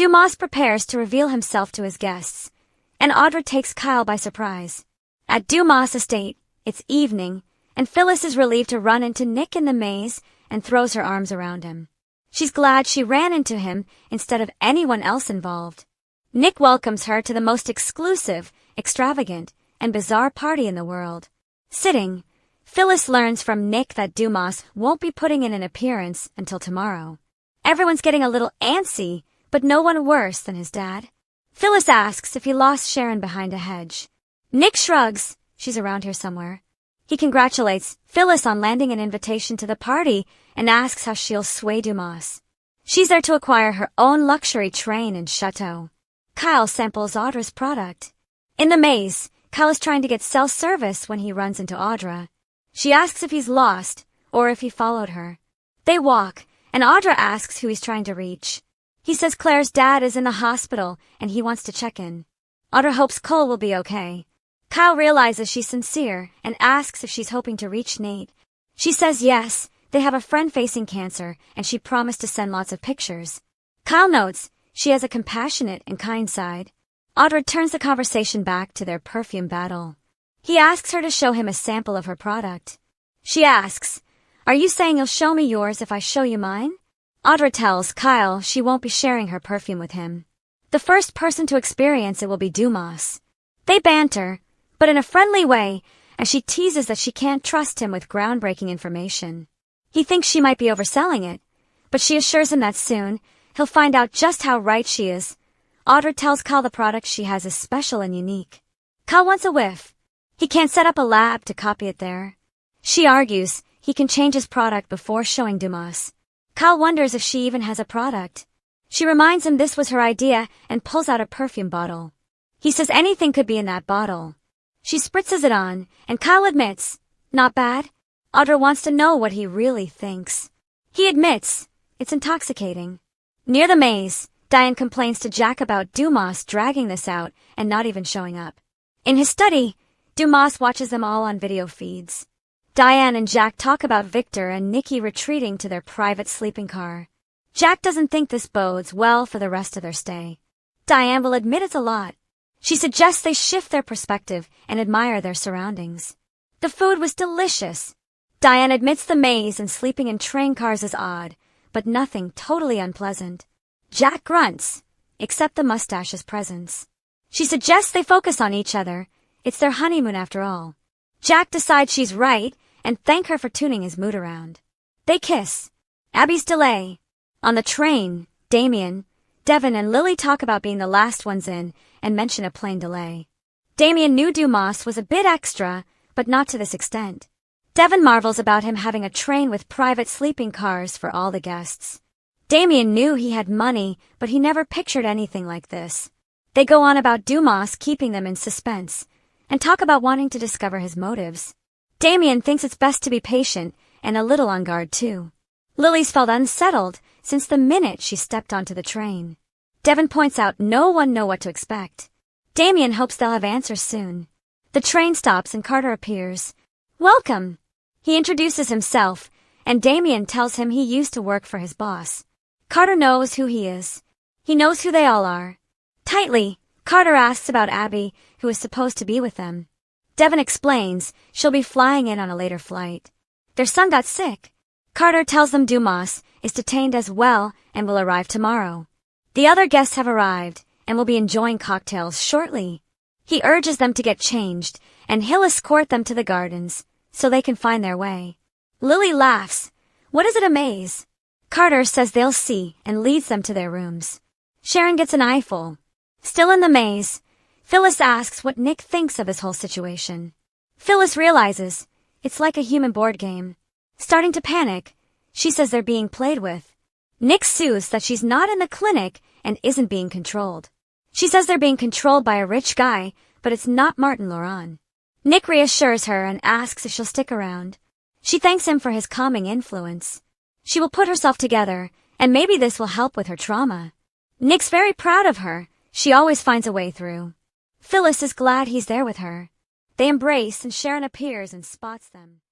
Dumas prepares to reveal himself to his guests, and Audra takes Kyle by surprise. At Dumas' estate, it's evening, and Phyllis is relieved to run into Nick in the maze and throws her arms around him. She's glad she ran into him instead of anyone else involved. Nick welcomes her to the most exclusive, extravagant, and bizarre party in the world. Sitting, Phyllis learns from Nick that Dumas won't be putting in an appearance until tomorrow. Everyone's getting a little antsy, but no one worse than his dad. Phyllis asks if he lost Sharon behind a hedge. Nick shrugs, she's around here somewhere. He congratulates Phyllis on landing an invitation to the party and asks how she'll sway Dumas. She's there to acquire her own luxury train and chateau. Kyle samples Audra's product. In the maze, Kyle is trying to get self-service when he runs into Audra. She asks if he's lost or if he followed her. They walk, and Audra asks who he's trying to reach. He says Claire's dad is in the hospital and he wants to check in. Audra hopes Cole will be okay. Kyle realizes she's sincere and asks if she's hoping to reach Nate. She says yes, they have a friend facing cancer and she promised to send lots of pictures. Kyle notes she has a compassionate and kind side. Audra turns the conversation back to their perfume battle. He asks her to show him a sample of her product. She asks, "Are you saying you'll show me yours if I show you mine?" Audra tells Kyle she won't be sharing her perfume with him. The first person to experience it will be Dumas. They banter, but in a friendly way, as she teases that she can't trust him with groundbreaking information. He thinks she might be overselling it, but she assures him that soon, he'll find out just how right she is. Audra tells Kyle the product she has is special and unique. Kyle wants a whiff. He can't set up a lab to copy it there. She argues he can change his product before showing Dumas. Kyle wonders if she even has a product. She reminds him this was her idea and pulls out a perfume bottle. He says anything could be in that bottle. She spritzes it on, and Kyle admits, not bad. Audra wants to know what he really thinks. He admits, it's intoxicating. Near the maze, Diane complains to Jack about Dumas dragging this out and not even showing up. In his study, Dumas watches them all on video feeds. Diane and Jack talk about Victor and Nikki retreating to their private sleeping car. Jack doesn't think this bodes well for the rest of their stay. Diane will admit it's a lot. She suggests they shift their perspective and admire their surroundings. The food was delicious. Diane admits the maze and sleeping in train cars is odd, but nothing totally unpleasant. Jack grunts, except the mustache's presence. She suggests they focus on each other. It's their honeymoon after all. Jack decides she's right and thank her for tuning his mood around. They kiss. Abby's delay. On the train, Damien, Devin and Lily talk about being the last ones in and mention a plane delay. Damien knew Dumas was a bit extra, but not to this extent. Devin marvels about him having a train with private sleeping cars for all the guests. Damien knew he had money, but he never pictured anything like this. They go on about Dumas keeping them in suspense, and talk about wanting to discover his motives. Damien thinks it's best to be patient, and a little on guard too. Lily's felt unsettled since the minute she stepped onto the train. Devin points out no one knows what to expect. Damien hopes they'll have answers soon. The train stops and Carter appears. Welcome! He introduces himself, and Damien tells him he used to work for his boss. Carter knows who he is. He knows who they all are. Tightly, Carter asks about Abby, who is supposed to be with them. Devin explains she'll be flying in on a later flight. Their son got sick. Carter tells them Dumas is detained as well and will arrive tomorrow. The other guests have arrived and will be enjoying cocktails shortly. He urges them to get changed, and he'll escort them to the gardens so they can find their way. Lily laughs. What is it, a maze? Carter says they'll see and leads them to their rooms. Sharon gets an eyeful. Still in the maze, Phyllis asks what Nick thinks of his whole situation. Phyllis realizes it's like a human board game. Starting to panic, she says they're being played with. Nick soothes that she's not in the clinic and isn't being controlled. She says they're being controlled by a rich guy, but it's not Martin Laurent. Nick reassures her and asks if she'll stick around. She thanks him for his calming influence. She will put herself together, and maybe this will help with her trauma. Nick's very proud of her. She always finds a way through. Phyllis is glad he's there with her. They embrace and Sharon appears and spots them.